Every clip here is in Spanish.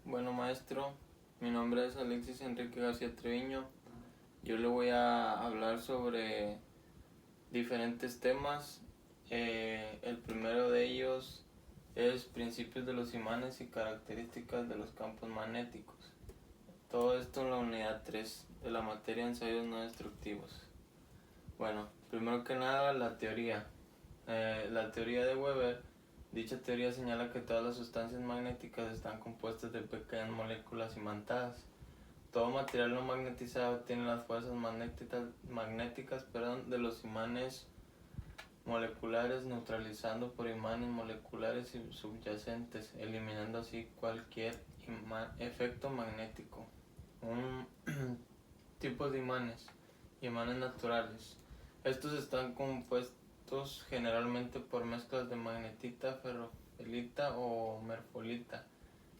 Bueno, maestro, mi nombre es Alexis Enrique García Treviño. Yo le voy a hablar sobre diferentes temas. El primero de ellos es principios de los imanes y características de los campos magnéticos. Todo esto en la unidad 3 de la materia ensayos no destructivos. Bueno, primero que nada la teoría. La teoría de Weber. Dicha teoría señala que todas las sustancias magnéticas están compuestas de pequeñas moléculas imantadas. Todo material no magnetizado tiene las fuerzas magnéticas de los imanes moleculares, neutralizando por imanes moleculares y subyacentes, eliminando así cualquier efecto magnético. Tipos de imanes naturales. Estos están compuestos generalmente por mezclas de magnetita, ferrofelita o merfolita,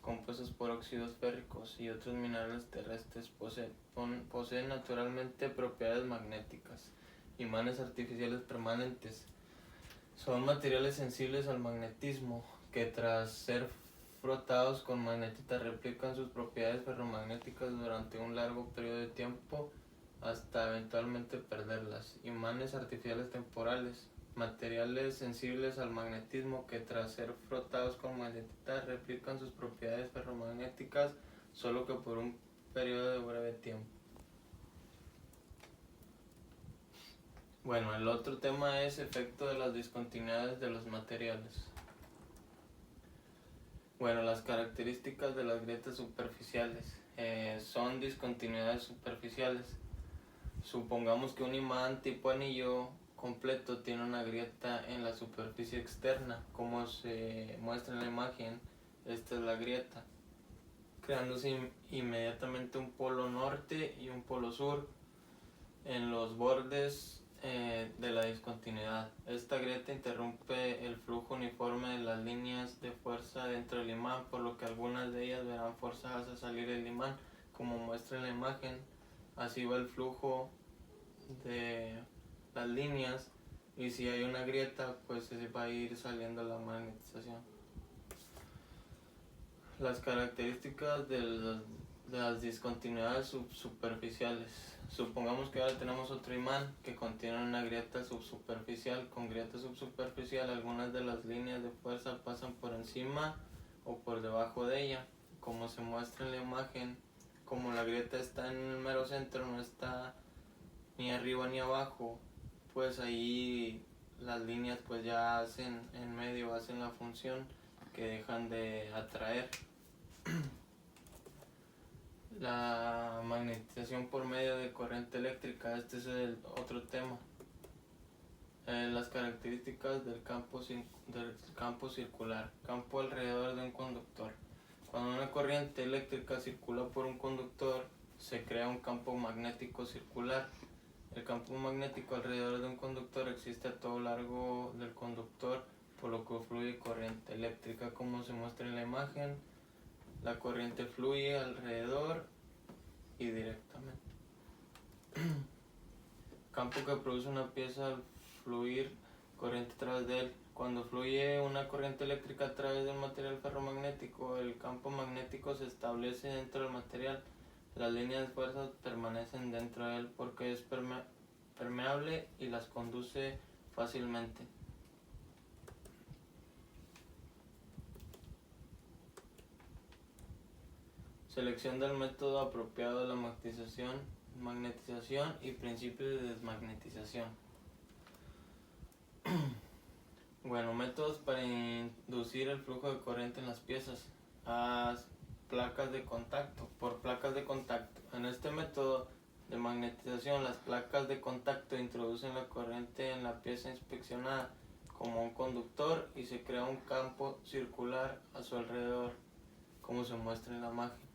compuestos por óxidos férricos y otros minerales terrestres. Poseen naturalmente propiedades magnéticas. Imanes artificiales permanentes. Son materiales sensibles al magnetismo que tras ser frotados con magnetita replican sus propiedades ferromagnéticas durante un largo periodo de tiempo hasta eventualmente perderlas. Imanes artificiales temporales. Materiales sensibles al magnetismo que tras ser frotados con magnetita replican sus propiedades ferromagnéticas solo que por un periodo de breve tiempo. Bueno, el otro tema es efecto de las discontinuidades de los materiales. Bueno, las características de las grietas superficiales son discontinuidades superficiales. Supongamos que un imán tipo anillo completo tiene una grieta en la superficie externa, como se muestra en la imagen. Esta es la grieta, creándose inmediatamente un polo norte y un polo sur en los bordes de la discontinuidad. Esta grieta interrumpe el flujo uniforme de las líneas de fuerza dentro del imán, por lo que algunas de ellas verán forzadas a salir del imán, como muestra en la imagen. Así va el flujo de las líneas, y si hay una grieta, pues se va a ir saliendo la magnetización. Las características de las discontinuidades superficiales. Supongamos que ahora tenemos otro imán que contiene una grieta subsuperficial. Con grieta subsuperficial, algunas de las líneas de fuerza pasan por encima o por debajo de ella, como se muestra en la imagen. Como la grieta está en el mero centro, no está ni arriba ni abajo, pues ahí las líneas pues ya hacen en medio, hacen la función que dejan de atraer. La magnetización por medio de corriente eléctrica, este es el otro tema. Las características del campo circular. Campo alrededor de un conductor. Cuando una corriente eléctrica circula por un conductor, se crea un campo magnético circular. El campo magnético alrededor de un conductor existe a todo lo largo del conductor, por lo que fluye corriente eléctrica, como se muestra en la imagen. La corriente fluye alrededor y directamente. Campo que produce una pieza al fluir corriente a través de él. Cuando fluye una corriente eléctrica a través del material ferromagnético, el campo magnético se establece dentro del material. Las líneas de fuerza permanecen dentro de él porque es permeable y las conduce fácilmente. Selección del método apropiado de la magnetización y principios de desmagnetización. Bueno, métodos para inducir el flujo de corriente en las piezas. Placas de contacto. Por placas de contacto. En este método de magnetización, las placas de contacto introducen la corriente en la pieza inspeccionada como un conductor y se crea un campo circular a su alrededor, como se muestra en la imagen.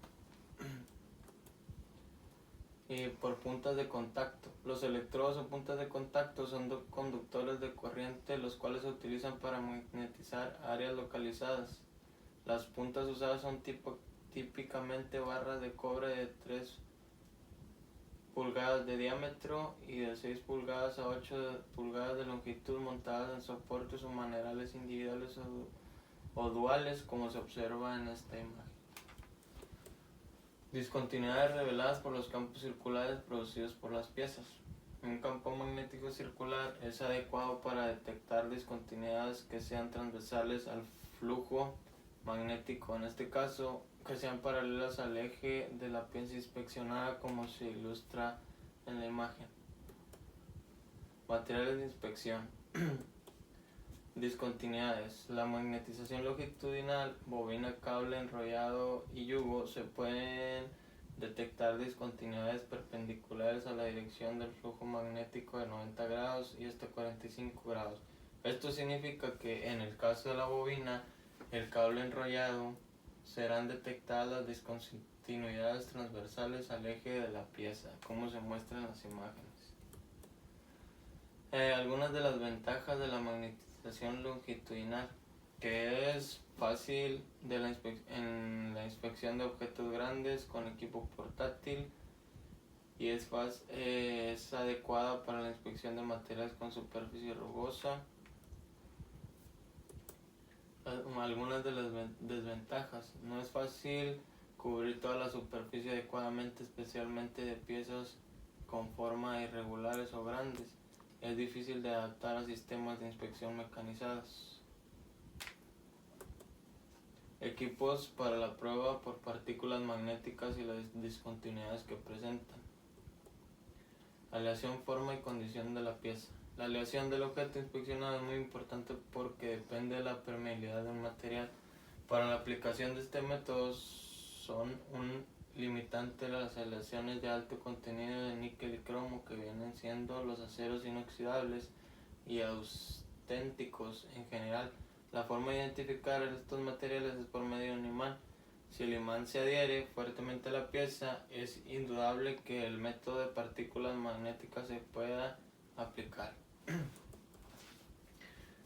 Y por puntas de contacto. Los electrodos o puntas de contacto son conductores de corriente, los cuales se utilizan para magnetizar áreas localizadas. Las puntas usadas son típicamente barras de cobre de 3 pulgadas de diámetro y de 6 pulgadas a 8 pulgadas de longitud, montadas en soportes o manerales individuales o duales, como se observa en esta imagen. Discontinuidades reveladas por los campos circulares producidos por las piezas. Un campo magnético circular es adecuado para detectar discontinuidades que sean transversales al flujo magnético, en este caso que sean paralelas al eje de la pieza inspeccionada, como se ilustra en la imagen. Materiales de inspección. Discontinuidades. La magnetización longitudinal, bobina, cable, enrollado y yugo se pueden detectar discontinuidades perpendiculares a la dirección del flujo magnético de 90 grados y hasta 45 grados. Esto significa que en el caso de la bobina, el cable enrollado, serán detectadas las discontinuidades transversales al eje de la pieza, como se muestra en las imágenes. Algunas de las ventajas de la magnetización longitudinal, que es fácil en la inspección de objetos grandes con equipo portátil y es adecuada para la inspección de materiales con superficie rugosa. Algunas de las desventajas: no es fácil cubrir toda la superficie adecuadamente, especialmente de piezas con forma irregulares o grandes. Es difícil de adaptar a sistemas de inspección mecanizados. Equipos para la prueba por partículas magnéticas y las discontinuidades que presentan. Aleación, forma y condición de la pieza. La aleación del objeto inspeccionado es muy importante porque depende de la permeabilidad del material. Para la aplicación de este método son un limitante las aleaciones de alto contenido de níquel y cromo, que vienen siendo los aceros inoxidables y auténticos en general. La forma de identificar estos materiales es por medio de un imán. Si el imán se adhiere fuertemente a la pieza, es indudable que el método de partículas magnéticas se pueda aplicar.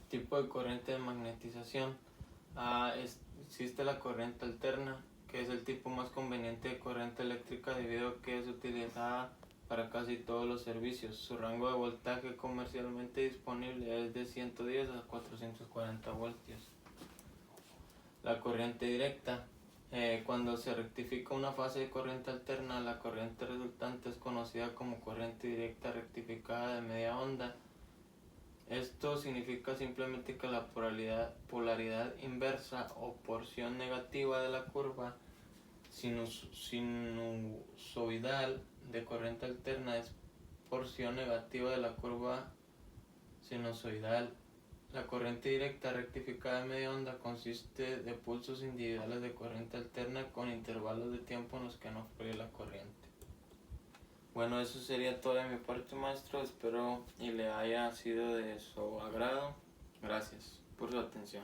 Tipo de corriente de magnetización. Existe la corriente alterna, que es el tipo más conveniente de corriente eléctrica debido a que es utilizada para casi todos los servicios. Su rango de voltaje comercialmente disponible es de 110 a 440 voltios. La corriente directa. Cuando se rectifica una fase de corriente alterna, la corriente resultante es conocida como corriente directa rectificada de media onda. Esto significa simplemente que la polaridad inversa o porción negativa de la curva sinusoidal de corriente alterna es porción negativa de la curva sinusoidal. La corriente directa rectificada de media onda consiste de pulsos individuales de corriente alterna con intervalos de tiempo en los que no fluye la corriente. Bueno, eso sería todo de mi parte, maestro. Espero y le haya sido de su agrado. Gracias por su atención.